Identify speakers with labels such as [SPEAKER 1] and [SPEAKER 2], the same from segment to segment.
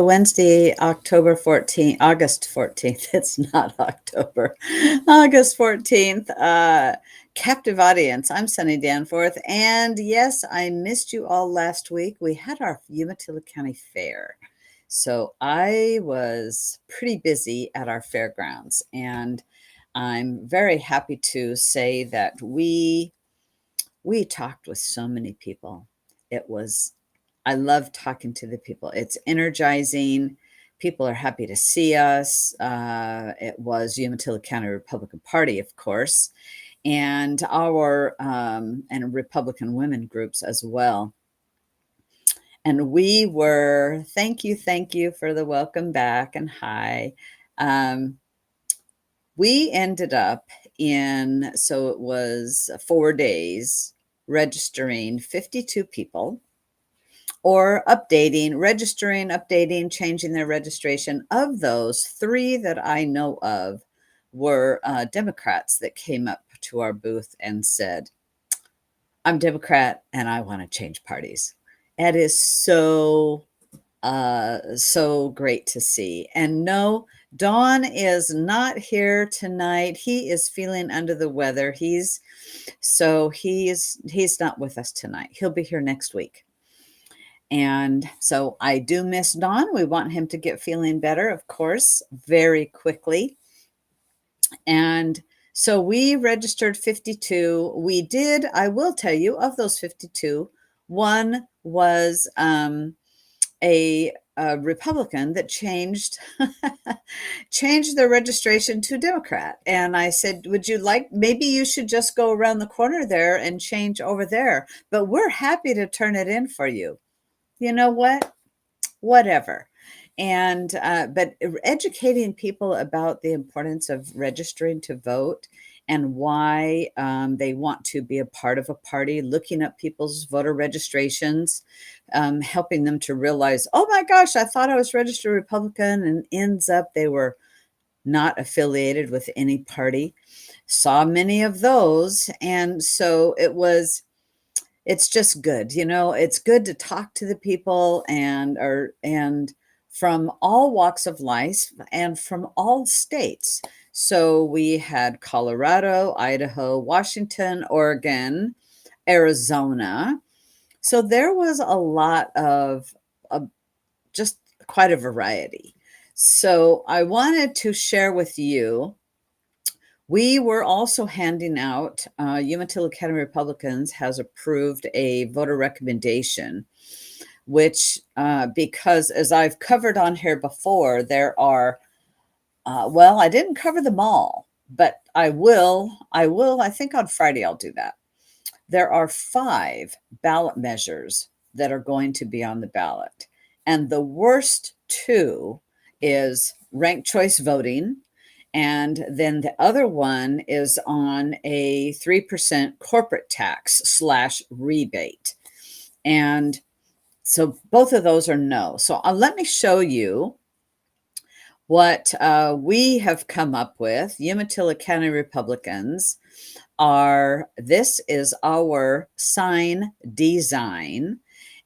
[SPEAKER 1] Wednesday, October 14th, August 14th. It's not October, August 14th. Captive audience. I'm Sunny Danforth. And yes, I missed you all last week. We had our Umatilla County Fair. So I was pretty busy at our fairgrounds. And I'm very happy to say that we talked with so many people. It was I love talking to the people. It's energizing. People are happy to see us. It was Umatilla County Republican Party, of course, and our and Republican women groups as well. And we were, thank you for the welcome back and hi. Um, we ended up so it was 4 days registering 52 people or registering, updating, changing their registration. Of those, three that I know of were Democrats that came up to our booth and said, I'm Democrat and I want to change parties. It is so great to see. And no, Don is not here tonight. He is feeling under the weather. He's not with us tonight. He'll be here next week. And so I do miss Don. We want him to get feeling better, of course, very quickly. And so we registered 52. We did, I will tell you, of those 52, one was a Republican that changed changed their registration to Democrat. And I said, would you like, maybe you should just go around the corner there and change over there. But we're happy to turn it in for you. You know what? Whatever. And but educating people about the importance of registering to vote and why they want to be a part of a party, looking up people's voter registrations, helping them to realize, oh my gosh, I thought I was registered Republican, and ends up they were not affiliated with any party. Saw many of those, and so it's just good. It's good to talk to the people and from all walks of life and from all states. So we had Colorado, Idaho, Washington, Oregon, Arizona. So there was a lot of just quite a variety. So I wanted to share with you. We were also handing out, Umatilla County Republicans has approved a voter recommendation, which, because as I've covered on here before, there are, well, I didn't cover them all, but I think on Friday I'll do that. There are 5 ballot measures that are going to be on the ballot. And the worst 2 is ranked choice voting. And then the other one is on a 3% corporate tax / rebate. And so both of those are no. So let me show you what we have come up with. Umatilla County Republicans this is our sign design.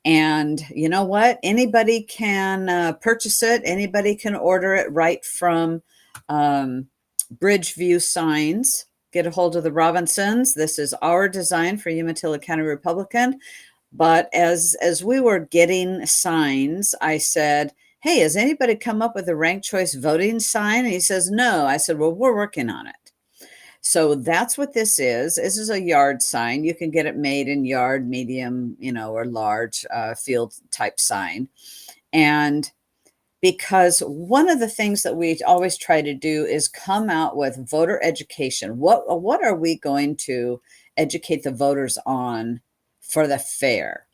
[SPEAKER 1] And you know what? Anybody can purchase it. Anybody can order it right from Bridgeview Signs. Get a hold of the Robinsons. This is our design for Umatilla County Republican. But as we were getting signs, I said, hey, has anybody come up with a ranked choice voting sign? And he says, no. I said, well, we're working on it. So that's what this is. This is a yard sign. You can get it made in yard, medium, or large field type sign. And because one of the things that we always try to do is come out with voter education. What are we going to educate the voters on for the fair?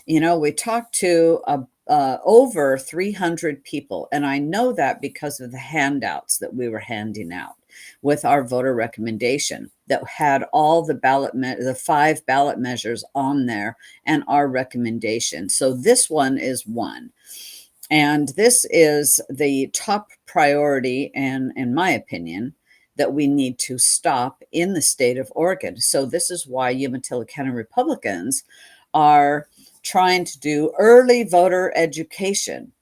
[SPEAKER 1] We talked to over 300 people, and I know that because of the handouts that we were handing out with our voter recommendation that had all the 5 ballot measures on there and our recommendation. So this one is one. And this is the top priority, and in my opinion, that we need to stop in the state of Oregon. So this is why Umatilla County Republicans are trying to do early voter education.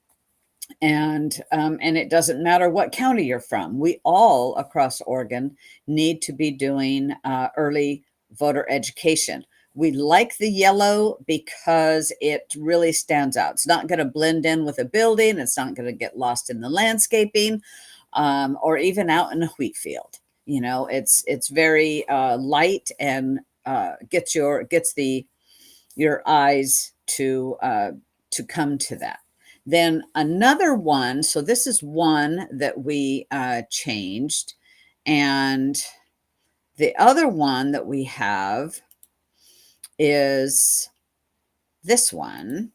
[SPEAKER 1] And it doesn't matter what county you're from. We all across Oregon need to be doing early voter education. We like the yellow because it really stands out. It's not going to blend in with a building. It's not going to get lost in the landscaping, or even out in a wheat field. You know, it's very light, and gets your eyes to come to that. Then another one, so this is one that we changed. And the other one that we have is this one.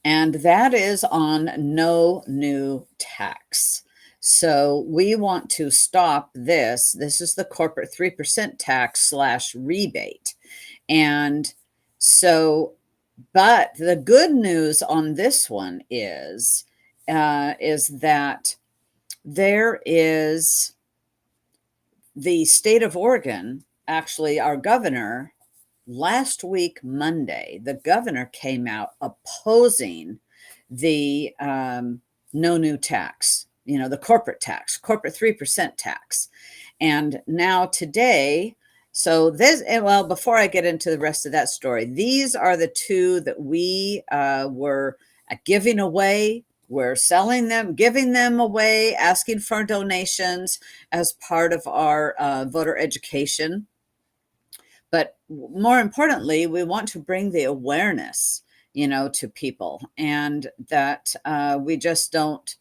[SPEAKER 1] And that is on no new tax. So we want to stop this. This is the corporate 3% tax / rebate. And so, but the good news on this one is that there is the state of Oregon, actually, our governor, last week, Monday, the governor came out opposing the no new tax, the corporate tax, corporate 3% tax. And now today, so this, well, before I get into the rest of that story, these are the two that we were giving away. We're selling them, giving them away, asking for donations as part of our voter education. But more importantly, we want to bring the awareness, to people, and that we just don't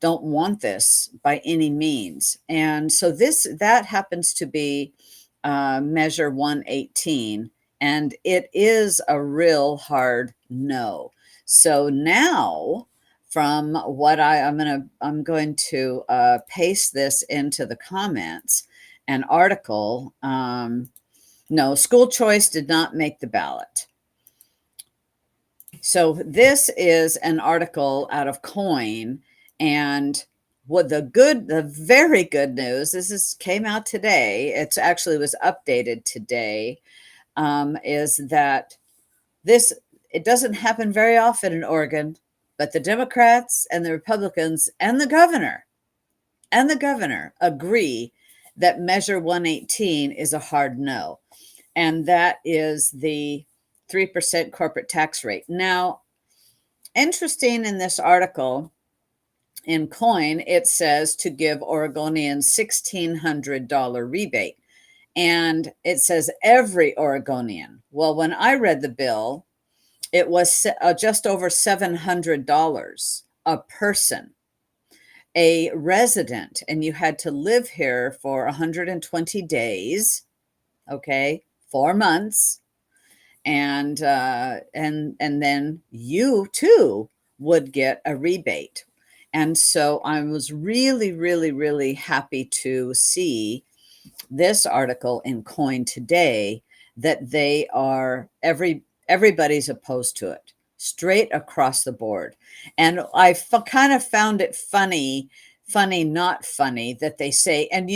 [SPEAKER 1] want this by any means. And so that happens to be Measure 118, and it is a real hard no. So now, from what I'm going to paste this into the comments, an article. No, school choice did not make the ballot. So this is an article out of Coin, and the very good news, came out today. It actually was updated today, is that it doesn't happen very often in Oregon, but the Democrats and the Republicans and the governor agree that Measure 118 is a hard no. And that is the 3% corporate tax rate. Now, interesting, in this article in Coin, it says to give Oregonians $1,600 rebate. And it says every Oregonian. Well, when I read the bill, it was just over $700 a person, a resident, and you had to live here for 120 days, okay, 4 months, and then you too would get a rebate. And so I was really, really, really happy to see this article in Coin today that they are everybody's opposed to it, straight across the board. And I kind of found it funny, not funny, that they say, and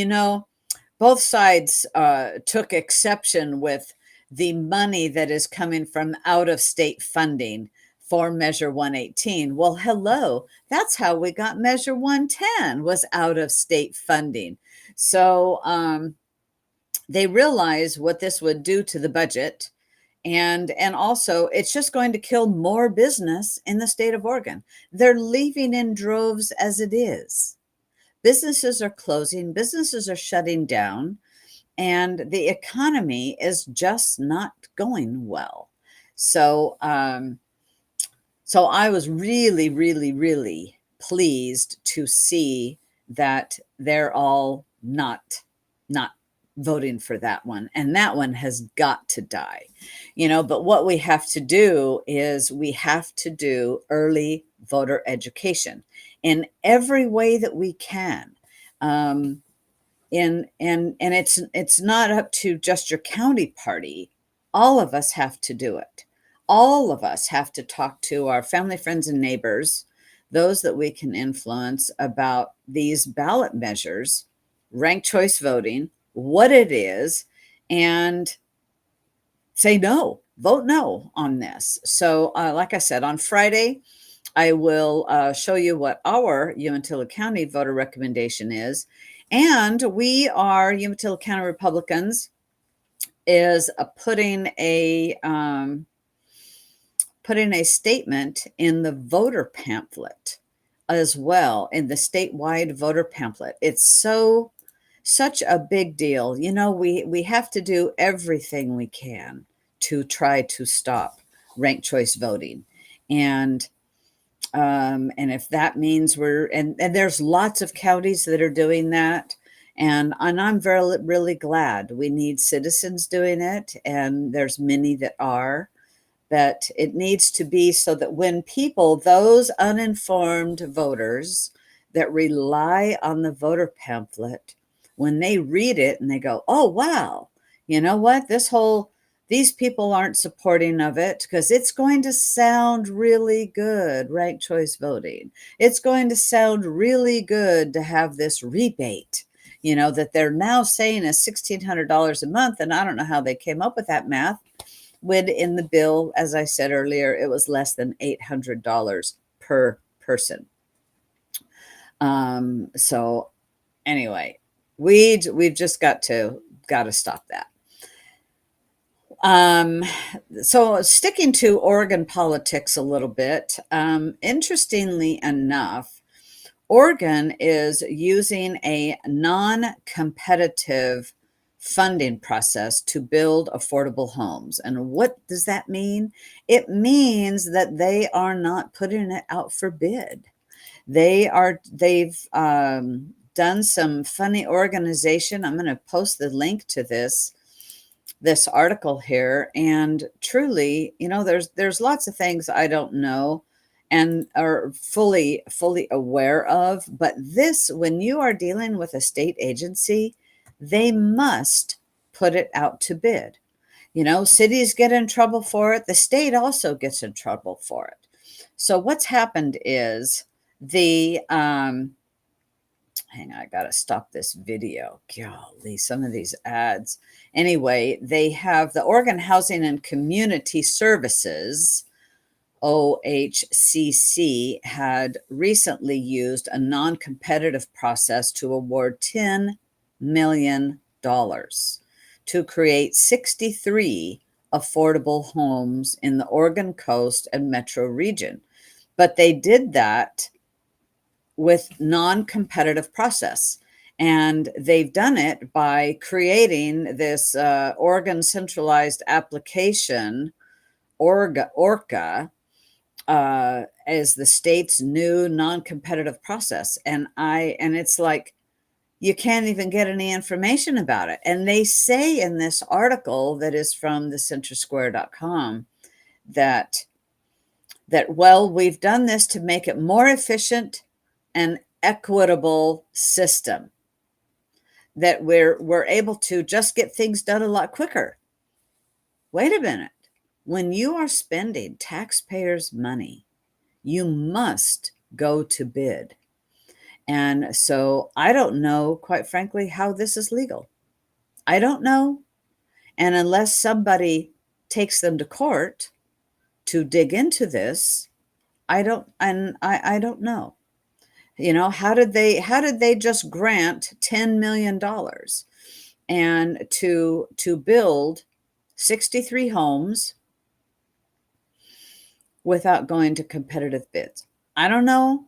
[SPEAKER 1] both sides took exception with the money that is coming from out-of-state funding for Measure 118. Well, hello, that's how we got Measure 110, was out-of-state funding. So they realize what this would do to the budget. And also, it's just going to kill more business in the state of Oregon. They're leaving in droves as it is. Businesses are closing, businesses are shutting down, and the economy is just not going well. So, so I was really, really, really pleased to see that they're all not voting for that one. And that one has got to die. But what we have to do is we have to do early voter education in every way that we can. And it's not up to just your county party. All of us have to do it. All of us have to talk to our family, friends, and neighbors, those that we can influence, about these ballot measures, ranked choice voting, what it is, and say no. vote no on this. So, like I said, on Friday, I will show you what our Umatilla County voter recommendation is. And Umatilla County Republicans, is putting a statement in the voter pamphlet as well, in the statewide voter pamphlet. It's such a big deal. We have to do everything we can to try to stop ranked choice voting. And if that means and there's lots of counties that are doing that. And I'm really glad. We need citizens doing it, and there's many that are. But it needs to be so that when those uninformed voters that rely on the voter pamphlet, when they read it and they go, oh, wow, you know what? These people aren't supporting of it because it's going to sound really good, ranked choice voting. It's going to sound really good to have this rebate, that they're now saying is $1,600 a month. And I don't know how they came up with that math, when in the bill, as I said earlier, it was less than $800 per person. So anyway, we've just got to stop that. So sticking to Oregon politics a little bit, interestingly enough, Oregon is using a non-competitive funding process to build affordable homes. And what does that mean? It means that they are not putting it out for bid. They've done some funny organization. I'm going to post the link to this article here. And truly, there's lots of things I don't know and are fully aware of. But when you are dealing with a state agency, they must put it out to bid. Cities get in trouble for it. The state also gets in trouble for it. So what's happened is hang on, I got to stop this video. Golly, some of these ads. Anyway, they have the Oregon Housing and Community Services, OHCC, had recently used a non-competitive process to award $10 million to create 63 affordable homes in the Oregon coast and metro region. But they did that with non-competitive process. And they've done it by creating this Oregon Centralized Application, ORCA, as the state's new non-competitive process. And it's like, you can't even get any information about it. And they say in this article that is from thecentersquare.com that well, we've done this to make it more efficient and equitable system, that we're able to just get things done a lot quicker. Wait a minute. When you are spending taxpayers' money, you must go to bid. And so I don't know, quite frankly, how this is legal. I don't know. And unless somebody takes them to court to dig into this, I don't know. How did they just grant $10 million and to build 63 homes without going to competitive bids? I don't know,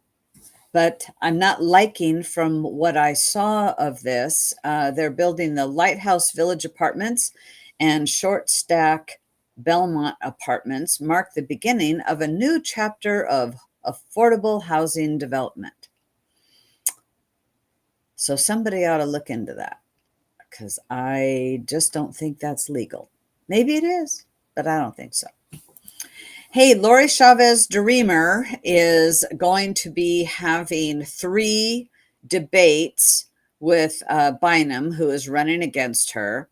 [SPEAKER 1] but I'm not liking from what I saw of this. They're building the Lighthouse Village Apartments and Short Stack Belmont Apartments mark the beginning of a new chapter of affordable housing development. So somebody ought to look into that, because I just don't think that's legal. Maybe it is, but I don't think so. Hey, Lori Chavez DeRemer is going to be having 3 debates with Bynum, who is running against her.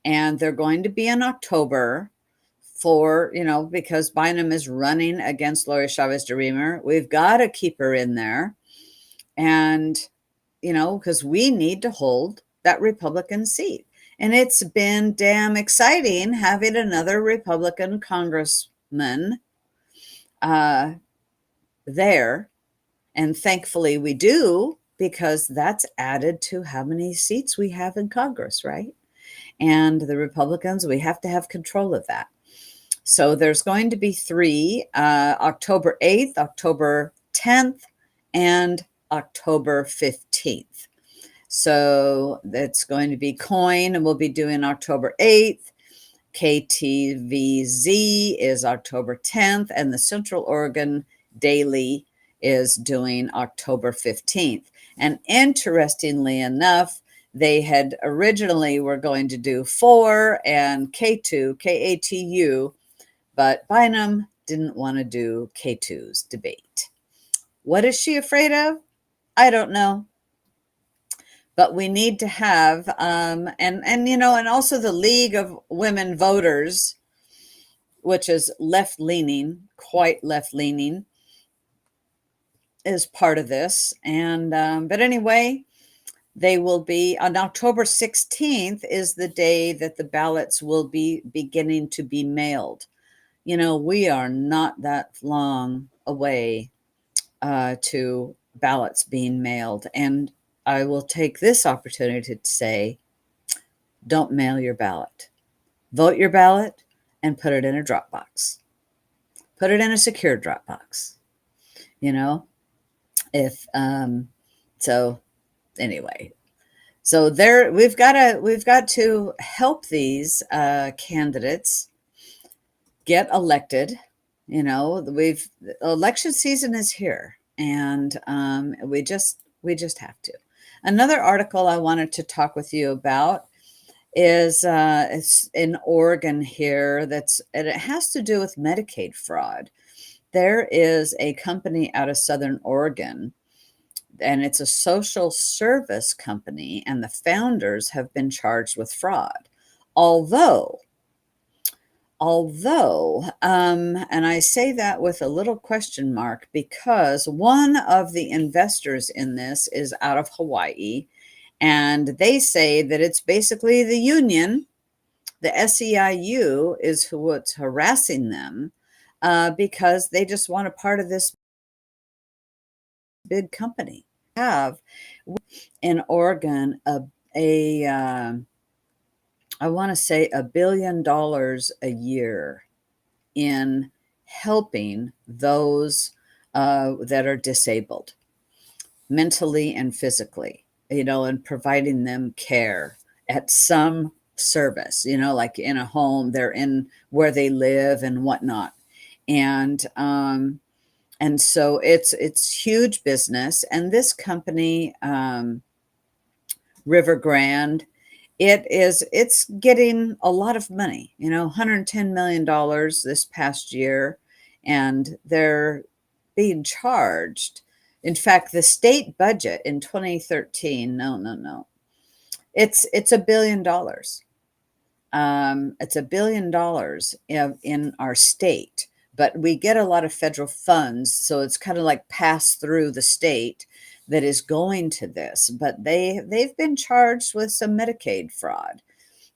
[SPEAKER 1] And they're going to be in October because Bynum is running against Lori Chavez DeRemer. We've got to keep her in there. And because we need to hold that Republican seat. And it's been damn exciting having another Republican congressman uh, there. And thankfully we do, because that's added to how many seats we have in Congress, right? And the Republicans, we have to have control of that. So there's going to be three, October 8th, October 10th, and October 15th. So that's going to be COIN, and we'll be doing October 8th. KTVZ is October 10th, and the Central Oregon Daily is doing October 15th. And interestingly enough, they had originally were going to do 4 and K2, KATU, but Bynum didn't want to do K2's debate. What is she afraid of? I don't know. But we need to have, and also the League of Women Voters, which is left leaning, quite left leaning, is part of this. And but anyway, they will be on October 16th is the day that the ballots will be beginning to be mailed. We are not that long away to ballots being mailed. And I will take this opportunity to say, don't mail your ballot. Vote your ballot and put it in a drop box. Put it in a secure drop box. If so anyway, so there we've got to help these candidates get elected. Election season is here, and we just have to. Another article I wanted to talk with you about is it's in Oregon here, and it has to do with Medicaid fraud. There is a company out of Southern Oregon, and it's a social service company, and the founders have been charged with fraud. Although, and I say that with a little question mark, because one of the investors in this is out of Hawaii, and they say that it's basically the union, the SEIU, is what's harassing them because they just want a part of this big company. Have in Oregon I want to say $1 billion a year in helping those that are disabled mentally and physically, and providing them care at some service, like in a home, they're in where they live and whatnot. And so it's huge business. And this company, River Grand, it's getting a lot of money, $110 million this past year, and they're being charged. In fact, the state budget in 2013, no, it's $1 billion. It's $1 billion in our state, but we get a lot of federal funds, so it's kind of like passed through the state that is going to this. But they've been charged with some Medicaid fraud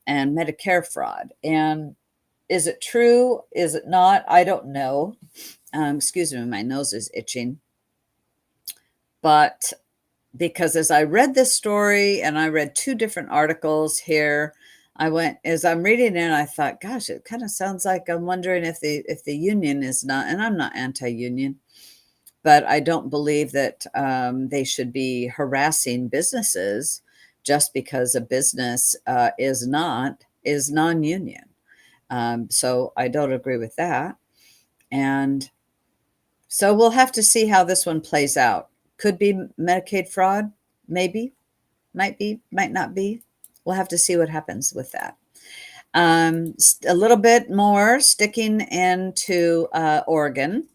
[SPEAKER 1] and Medicare fraud. And is it true? Is it not? I don't know. Excuse me, my nose is itching. But because as I read this story, and I read 2 different articles here, as I'm reading it, I thought, gosh, it kind of sounds like I'm wondering if the union is not, and I'm not anti-union, but I don't believe that they should be harassing businesses just because a business is non-union. So I don't agree with that. And so we'll have to see how this one plays out. Could be Medicaid fraud, maybe, might be, might not be. We'll have to see what happens with that. A little bit more sticking into Oregon.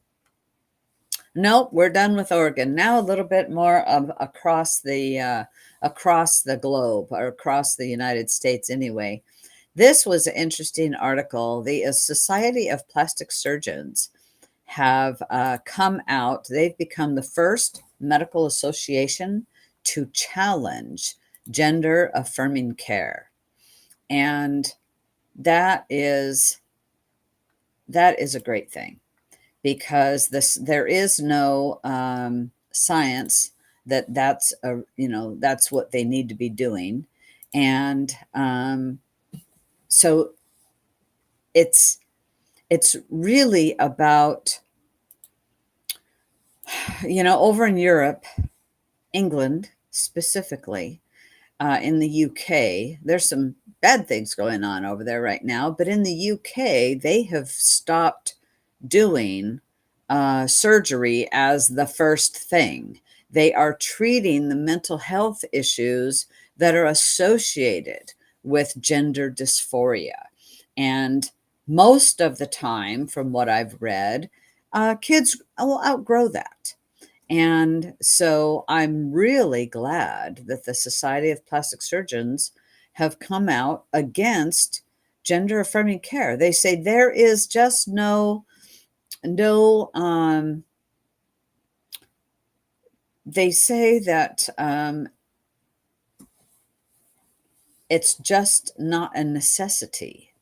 [SPEAKER 1] Nope, we're done with Oregon. Now a little bit more of across the globe, or across the United States anyway. This was an interesting article. The Society of Plastic Surgeons have come out. They've become the first medical association to challenge gender affirming care. And that is that is a great thing, because there is no science that that's what they need to be doing. And so it's it's really about, over in Europe, England specifically, in the UK, there's some bad things going on over there right now, but in the UK, they have stopped doing surgery as the first thing. They are treating the mental health issues that are associated with gender dysphoria. And most of the time, from what I've read, kids will outgrow that. And so I'm really glad that the Society of Plastic Surgeons have come out against gender affirming care. They say there is just no they say that it's just not a necessity.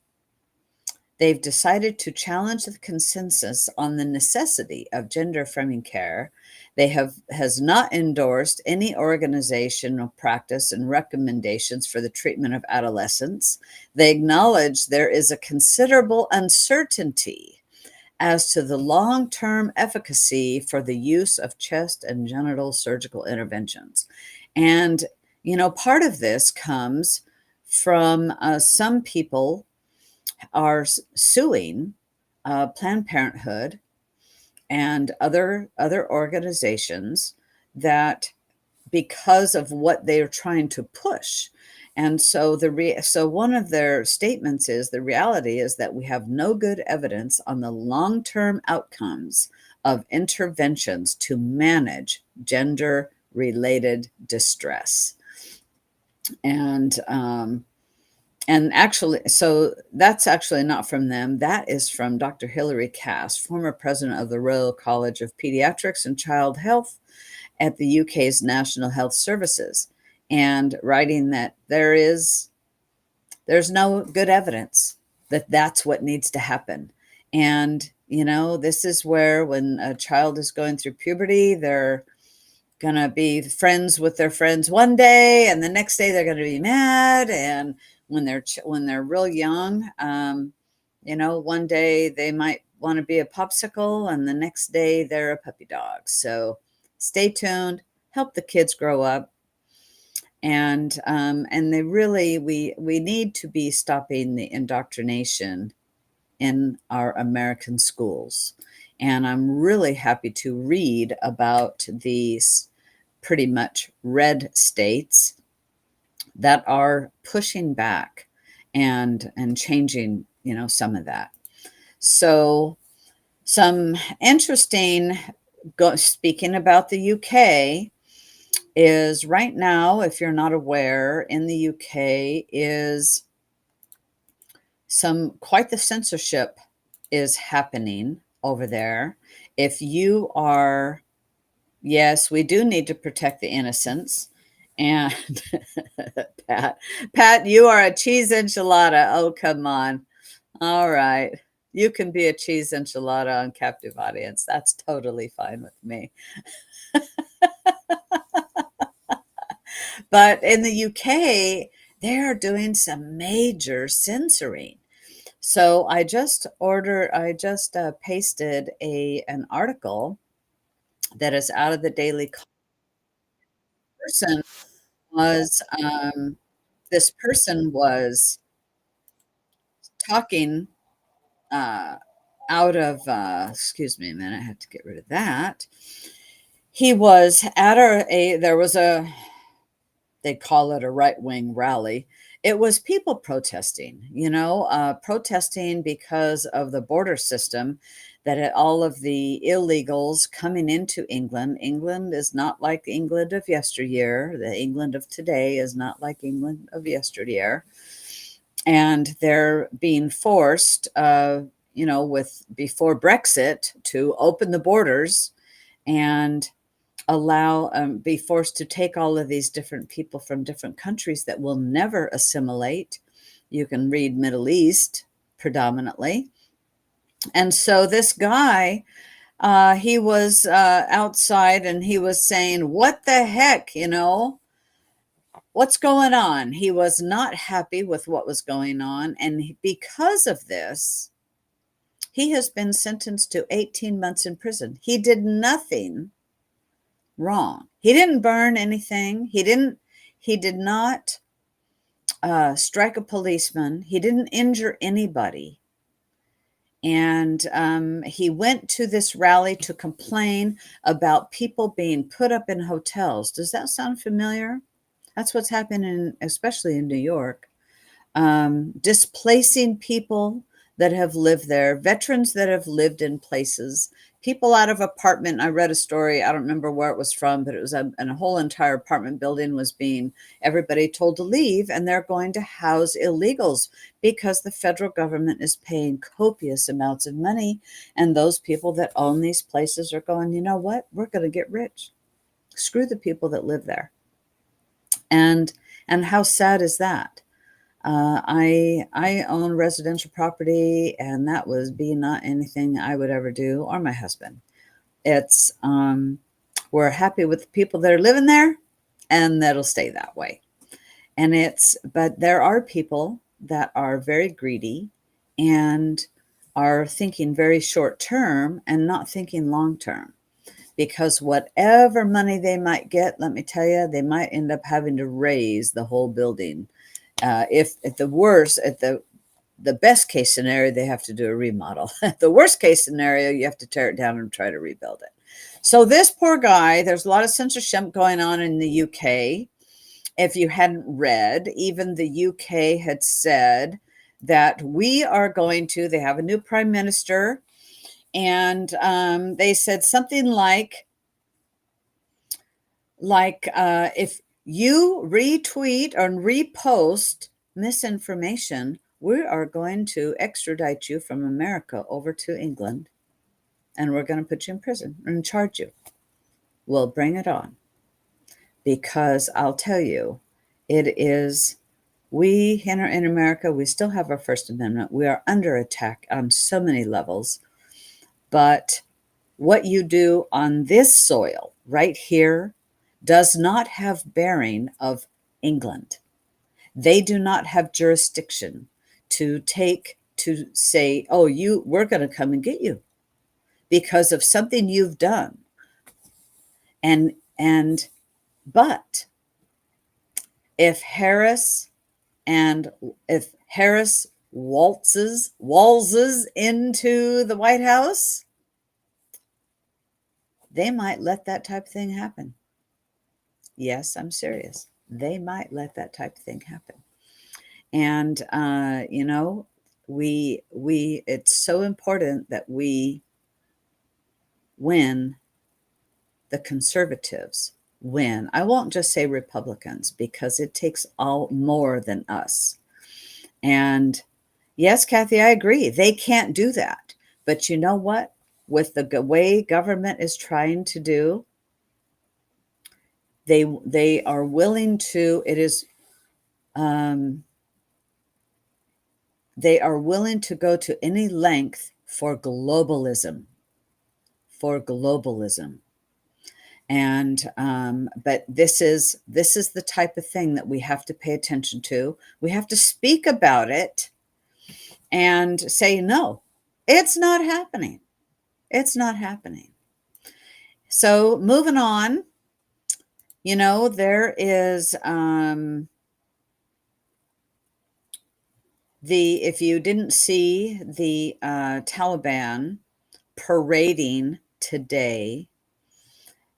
[SPEAKER 1] They've decided to challenge the consensus on the necessity of gender affirming care. They has not endorsed any organizational practice and recommendations for the treatment of adolescents. They acknowledge there is a considerable uncertainty as to the long-term efficacy for the use of chest and genital surgical interventions. And, part of this comes from some people are suing Planned Parenthood and other organizations, that because of what they are trying to push. And so so one of their statements is, the reality is that we have no good evidence on the long-term outcomes of interventions to manage gender related distress. And actually, so that's actually not from them. That is from Dr. Hilary Cass, former president of the Royal College of Pediatrics and Child Health at the UK's National Health Services, and writing that there's no good evidence that that's what needs to happen. And, this is where, when a child is going through puberty, they're going to be friends with their friends one day, and the next day they're going to be mad. And when they're real young, one day they might want to be a popsicle, and the next day they're a puppy dog. So stay tuned, help the kids grow up. And they really, we need to be stopping the indoctrination in our American schools. And I'm really happy to read about these pretty much red states that are pushing back and changing, some of that. So some interesting, speaking about the UK, is right now, if you're not aware, in the UK is quite the censorship is happening over there. If you are, yes, we do need to protect the innocents. And Pat, you are a cheese enchilada. Oh, come on. All right. You can be a cheese enchilada on captive audience. That's totally fine with me. But in the UK, they're doing some major censoring. So I just pasted an article that is out of the Daily Person. Was This person was talking out of excuse me a minute, I have to get rid of that. He was at there was they call it a right-wing rally. It was people protesting, protesting because of the border system, that all of the illegals coming into England. England is not like England of yesteryear. The England of today is not like England of yesteryear. And they're being forced, before Brexit, to open the borders and be forced to take all of these different people from different countries that will never assimilate, You can read Middle East predominantly. And so this guy, he was outside and he was saying, what the heck, what's going on? He was not happy with what was going on. And because of this, he has been sentenced to 18 months in prison. He did nothing wrong. He didn't burn anything. He did not strike a policeman. He didn't injure anybody. And he went to this rally to complain about people being put up in hotels. Does that sound familiar? That's what's happening, especially in New York. Displacing people that have lived there, veterans that have lived in places, people out of apartment. I read a story, I don't remember where it was from, but it was a whole entire apartment building was being, everybody told to leave, and they're going to house illegals because the federal government is paying copious amounts of money, and those people that own these places are going, you know what, we're going to get rich. Screw the people that live there. And how sad is that? I own residential property, and that was not anything I would ever do, or my husband. It's we're happy with the people that are living there, and that'll stay that way. And but there are people that are very greedy and are thinking very short term and not thinking long term. Because whatever money they might get, let me tell you, they might end up having to raise the whole building. If at the worst, at the best case scenario, they have to do a remodel. The worst case scenario, you have to tear it down and try to rebuild it. So this poor guy, there's a lot of censorship going on in the UK. If you hadn't read, even the UK had said that we are going to, they have a new prime minister, and they said something like if you retweet or repost misinformation, we are going to extradite you from America over to England, and we're going to put you in prison and charge you. Well, bring it on. Because I'll tell you, it is, we in America, we still have our First Amendment. We are under attack on so many levels. But what you do on this soil right here does not have bearing of England. They do not have jurisdiction to say, oh, we're going to come and get you because of something you've done. But if Harris waltzes into the White House, they might let that type of thing happen. Yes, I'm serious. They might let that type of thing happen. And, it's so important that we win, the conservatives win. I won't just say Republicans, because it takes all more than us. And yes, Kathy, I agree. They can't do that. But you know what? With the way government is trying to do, they are willing to, they are willing to go to any length for globalism. And but this is the type of thing that we have to pay attention to. We have to speak about it and say, no, it's not happening. It's not happening. So moving on, there is if you didn't see the Taliban parading today,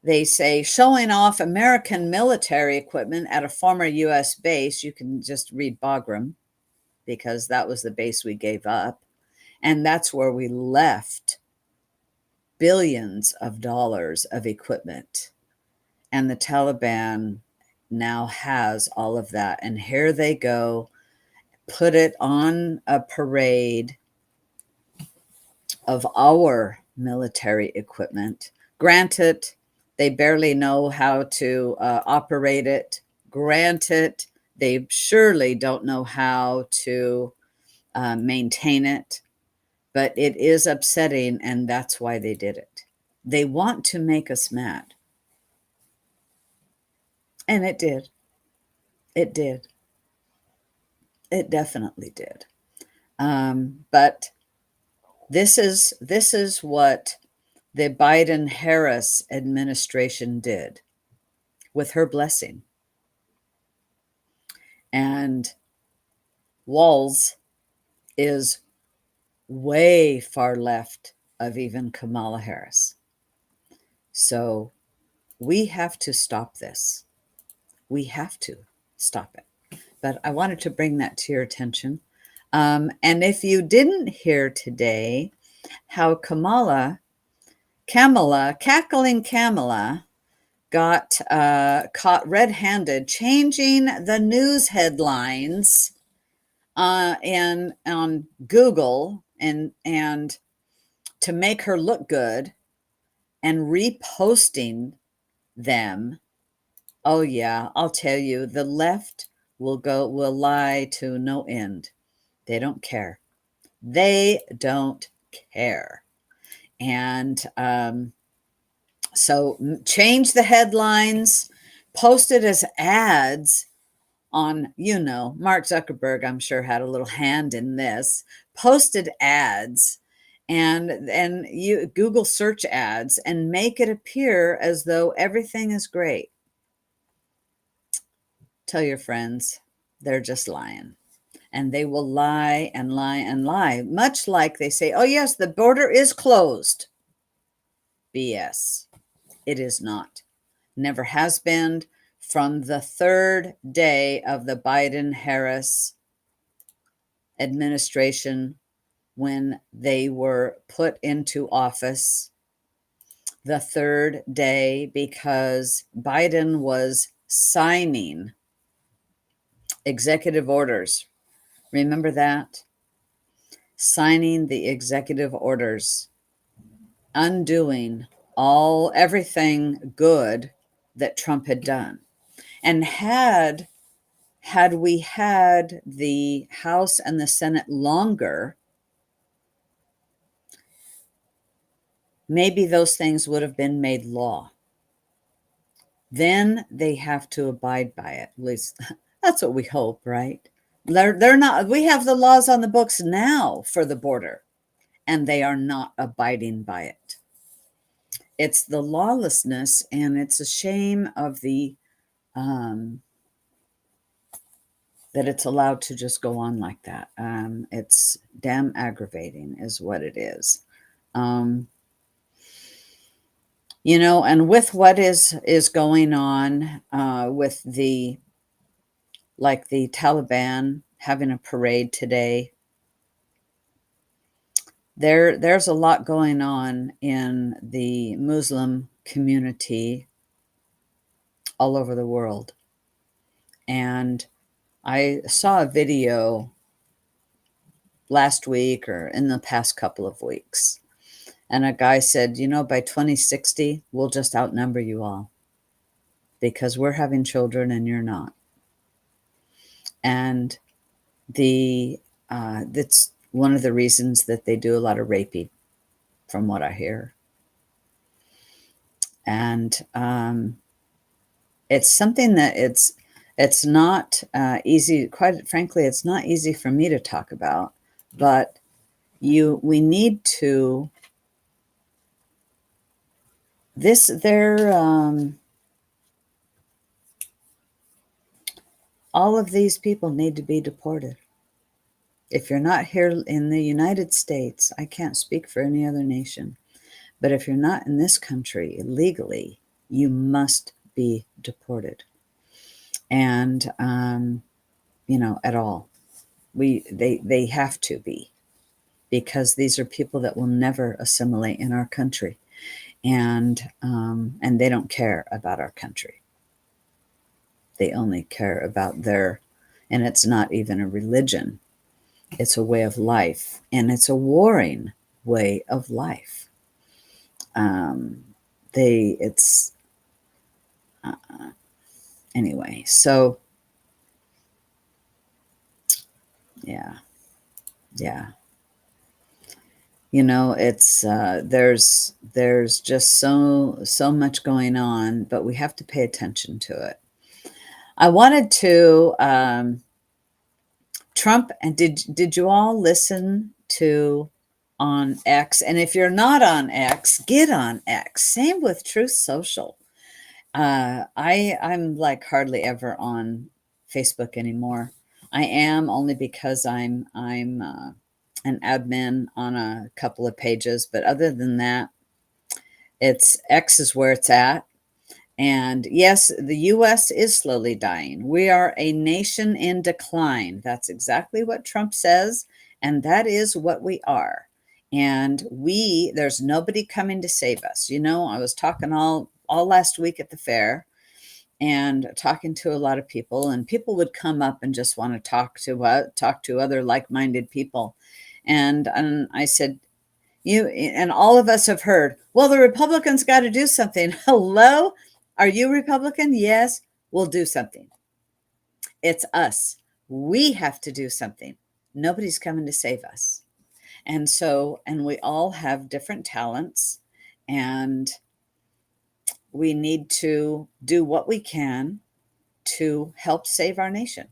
[SPEAKER 1] they say showing off American military equipment at a former U.S. base. You can just read Bagram, because that was the base we gave up. And that's where we left billions of dollars of equipment. And the Taliban now has all of that. And here they go, put it on a parade of our military equipment. Granted, they barely know how to operate it. Granted, They surely don't know how to maintain it, but it is upsetting, and that's why they did it. They want to make us mad. And it did. It did. It definitely did. But this is what the Biden-Harris administration did with her blessing. And Walz is way far left of even Kamala Harris. So we have to stop this. We have to stop it. But I wanted to bring that to your attention. And if you didn't hear today how cackling Kamala got caught red-handed changing the news headlines on Google and to make her look good and reposting them. Oh yeah, I'll tell you, the left will lie to no end. They don't care. They don't care. And so change the headlines, post it as ads on, Mark Zuckerberg, I'm sure, had a little hand in this, posted ads and you Google search ads and make it appear as though everything is great. Tell your friends they're just lying. And they will lie and lie and lie, much like they say, oh, yes, the border is closed. BS. It is not. Never has been. From the third day of the Biden-Harris administration, when they were put into office, the third day, because Biden was signing executive orders. Remember that? Signing the executive orders, undoing everything good that Trump had done. And had we had the House and the Senate longer, maybe those things would have been made law. Then they have to abide by it. At least that's what we hope, right? They're not. We have the laws on the books now for the border, and they are not abiding by it. It's the lawlessness, and it's a shame of the that it's allowed to just go on like that. It's damn aggravating, is what it is. And with what is going on with the Taliban having a parade today, there's a lot going on in the Muslim community all over the world. And I saw a video last week or in the past couple of weeks, and a guy said, by 2060, we'll just outnumber you all because we're having children and you're not. And that's one of the reasons that they do a lot of raping, from what I hear. And it's something that it's not easy. Quite frankly, it's not easy for me to talk about, but we need to. All of these people need to be deported. If you're not here in the United States, I can't speak for any other nation, but if you're not in this country illegally, you must be deported. And, at all. They have to be, because these are people that will never assimilate in our country. And they don't care about our country. They only care about and it's not even a religion. It's a way of life, and it's a warring way of life. Anyway, so Yeah. Yeah. You know, it's there's just so much going on, but we have to pay attention to it. I wanted to Trump, and did you all listen to on X? And if you're not on X, get on X. Same with Truth Social. I'm like hardly ever on Facebook anymore. I am only because I'm an admin on a couple of pages, but other than that, it's X is where it's at. And yes, the US is slowly dying. We are a nation in decline. That's exactly what Trump says, and that is what we are. And there's nobody coming to save us. You know, I was talking all last week at the fair and talking to a lot of people, and people would come up and just want to talk to other like-minded people. And I said, you and all of us have heard, well, the Republicans got to do something. Hello? Are you Republican? Yes, we'll do something. It's us. We have to do something. Nobody's coming to save us. And we all have different talents, and we need to do what we can to help save our nation.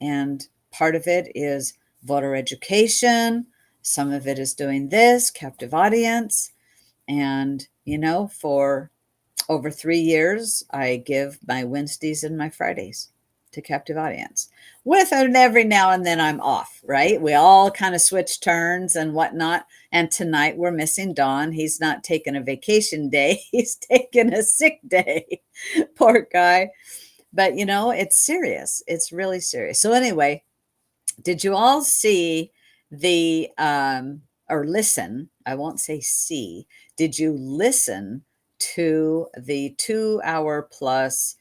[SPEAKER 1] And part of it is voter education. Some of it is doing this, captive audience. And, you know, for over 3 years, I give my Wednesdays and my Fridays to captive audience. With and every now and then I'm off, right? We all kind of switch turns and whatnot. And tonight we're missing Don. He's not taking a vacation day. He's taking a sick day. Poor guy. But, you know, it's serious. It's really serious. So anyway, did you all see the or listen? I won't say see. Did you listen to the 2 hour plus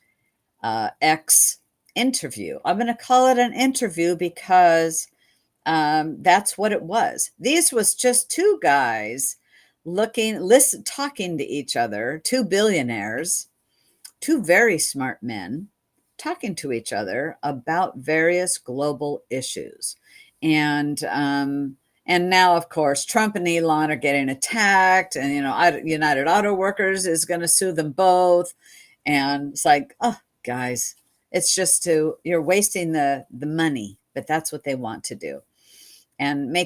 [SPEAKER 1] X interview? I'm going to call it an interview because that's what it was. These was just two guys talking to each other, two billionaires, two very smart men talking to each other about various global issues. And now, of course, Trump and Elon are getting attacked, and you know, United Auto Workers is going to sue them both. And it's like, oh, guys, it's just you're wasting the money, but that's what they want to do, and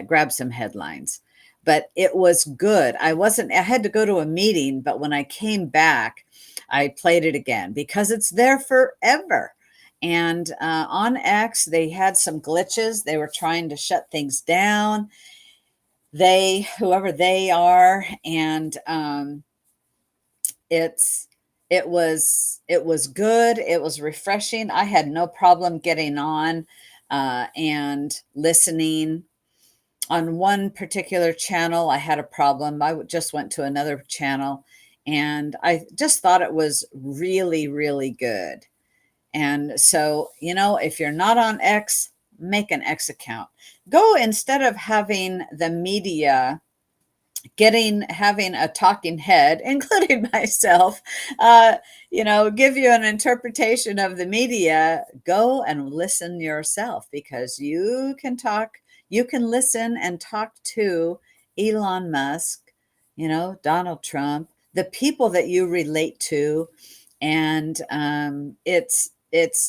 [SPEAKER 1] grab some headlines. But it was good. I had to go to a meeting, but when I came back, I played it again because it's there forever. And on X, they had some glitches. They were trying to shut things down. Whoever they are, and it was good. It was refreshing. I had no problem getting on and listening. On one particular channel, I had a problem. I just went to another channel, and I just thought it was really, really good. And so, you know, if you're not on X, make an X account. Go, instead of having the media having a talking head, including myself, you know, give you an interpretation of the media, go and listen yourself, because you can listen and talk to Elon Musk, you know, Donald Trump, the people that you relate to. And it's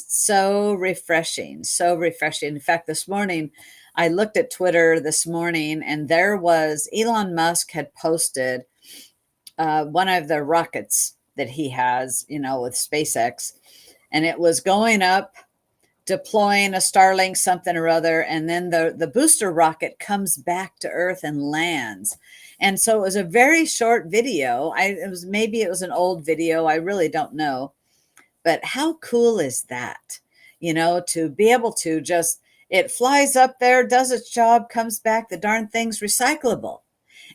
[SPEAKER 1] so refreshing, so refreshing. In fact, this morning, I looked at Twitter this morning, and there was Elon Musk had posted one of the rockets that he has, you know, with SpaceX, and it was going up, deploying a Starlink something or other, and then the booster rocket comes back to Earth and lands. And so it was a very short video. Maybe it was an old video. I really don't know. But how cool is that? You know, to be able to just, it flies up there, does its job, comes back, the darn thing's recyclable.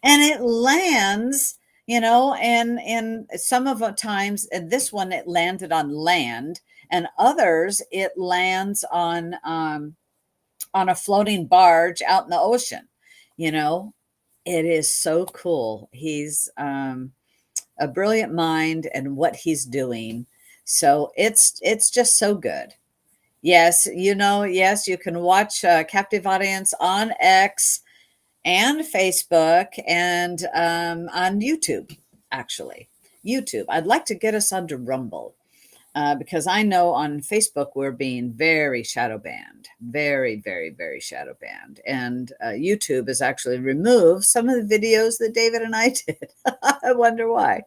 [SPEAKER 1] And it lands, you know, and some of the times, and this one, it landed on land, and others, it lands on a floating barge out in the ocean. You know, it is so cool. He's a brilliant mind, and what he's doing. So it's just so good. Yes, yes, you can watch Captive Audience on X and Facebook and on YouTube, actually. YouTube. I'd like to get us onto Rumble because I know on Facebook we're being very shadow banned, very, very, very shadow banned. And YouTube has actually removed some of the videos that David and I did. I wonder why.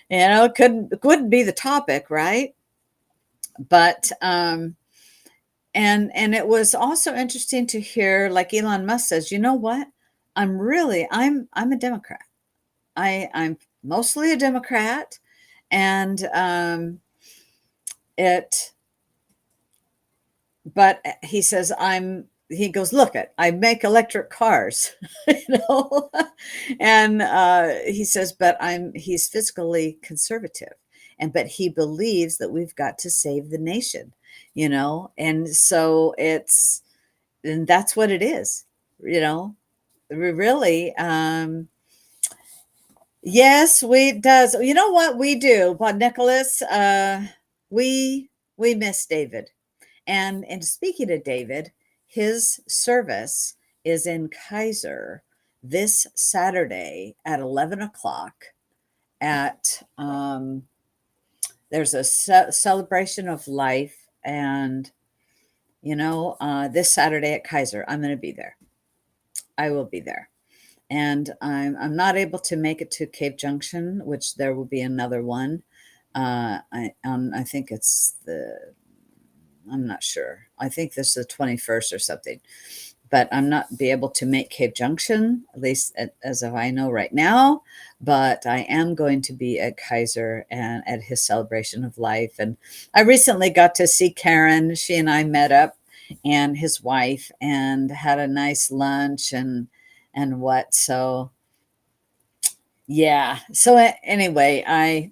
[SPEAKER 1] It couldn't be the topic, right? But and it was also interesting to hear, like Elon Musk says, you know what? I'm a Democrat. I'm mostly a Democrat, and it but he says he goes, look it, I make electric cars, you know. And he says, but he's fiscally conservative, but he believes that we've got to save the nation, and so and that's what it is, you know. Really, yes, we does. You know what we do, but Nicholas, we we miss David. And speaking of David, his service is in Kaiser this Saturday at 11 o'clock. At There's a celebration of life, and this Saturday at Kaiser, I'm going to be there. I will be there. And I'm not able to make it to Cave Junction, which there will be another one. I think I'm not sure. I think this is the 21st or something, but I'm not be able to make Cave Junction, at least as of I know right now. But I am going to be at Kaiser and at his celebration of life. And I recently got to see Karen. She and I met up, and his wife, and had a nice lunch so yeah. So anyway,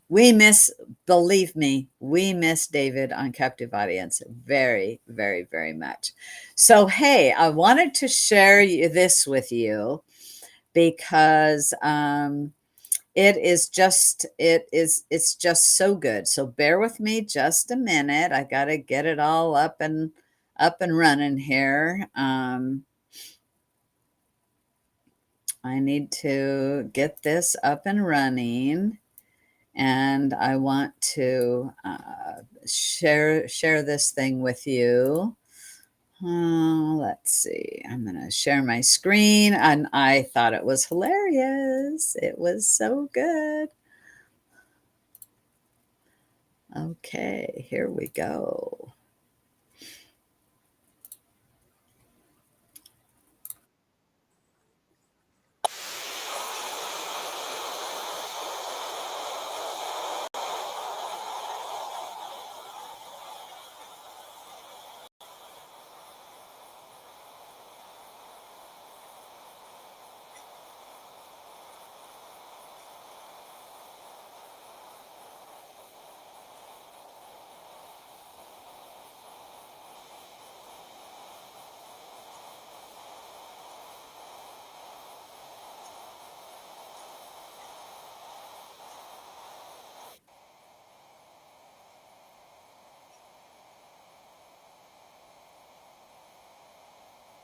[SPEAKER 1] believe me, we miss David on Captive Audience very, very, very much. So, hey, I wanted to share this with you because it's just so good. So bear with me just a minute. I got to get it all up and running here. I need to get this up and running, and I want to share this thing with you. Let's see. I'm going to share my screen, and I thought it was hilarious. It was so good. Okay, here we go.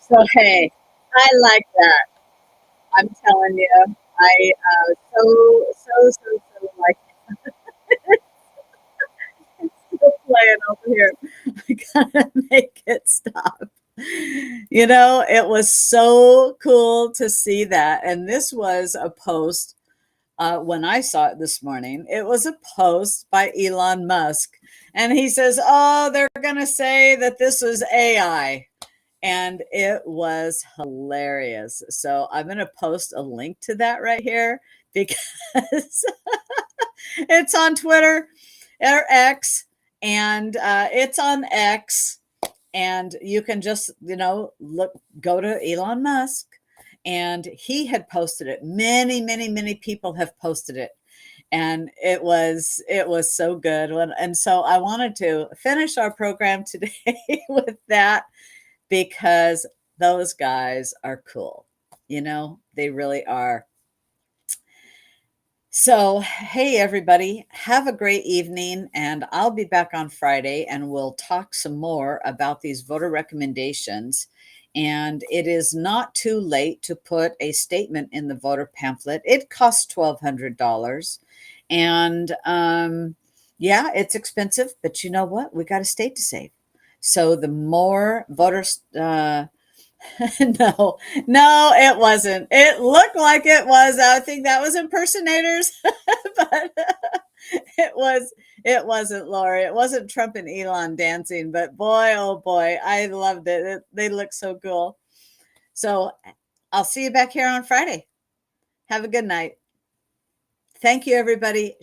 [SPEAKER 1] So, hey, I like that. I'm telling you, I so like it's still playing over here. I gotta make it stop. It was so cool to see that. And this was a post when I saw it this morning. It was a post by Elon Musk. And he says, oh, they're going to say that this was AI. And it was hilarious. So I'm going to post a link to that right here because it's on Twitter or X, and it's on X, and you can just go to Elon Musk, and he had posted it. Many people have posted it, and it was so good. And so I wanted to finish our program today with that because those guys are cool. They really are. So, hey, everybody, have a great evening, and I'll be back on Friday and we'll talk some more about these voter recommendations. And it is not too late to put a statement in the voter pamphlet. It costs $1,200. And yeah, it's expensive, but you know what? We got a state to save. So the more voters, no, no, it wasn't. It looked like it was. I think that was impersonators, but it was. It wasn't, Lori. It wasn't Trump and Elon dancing, but boy, oh boy, I loved it. They look so cool. So I'll see you back here on Friday. Have a good night. Thank you, everybody.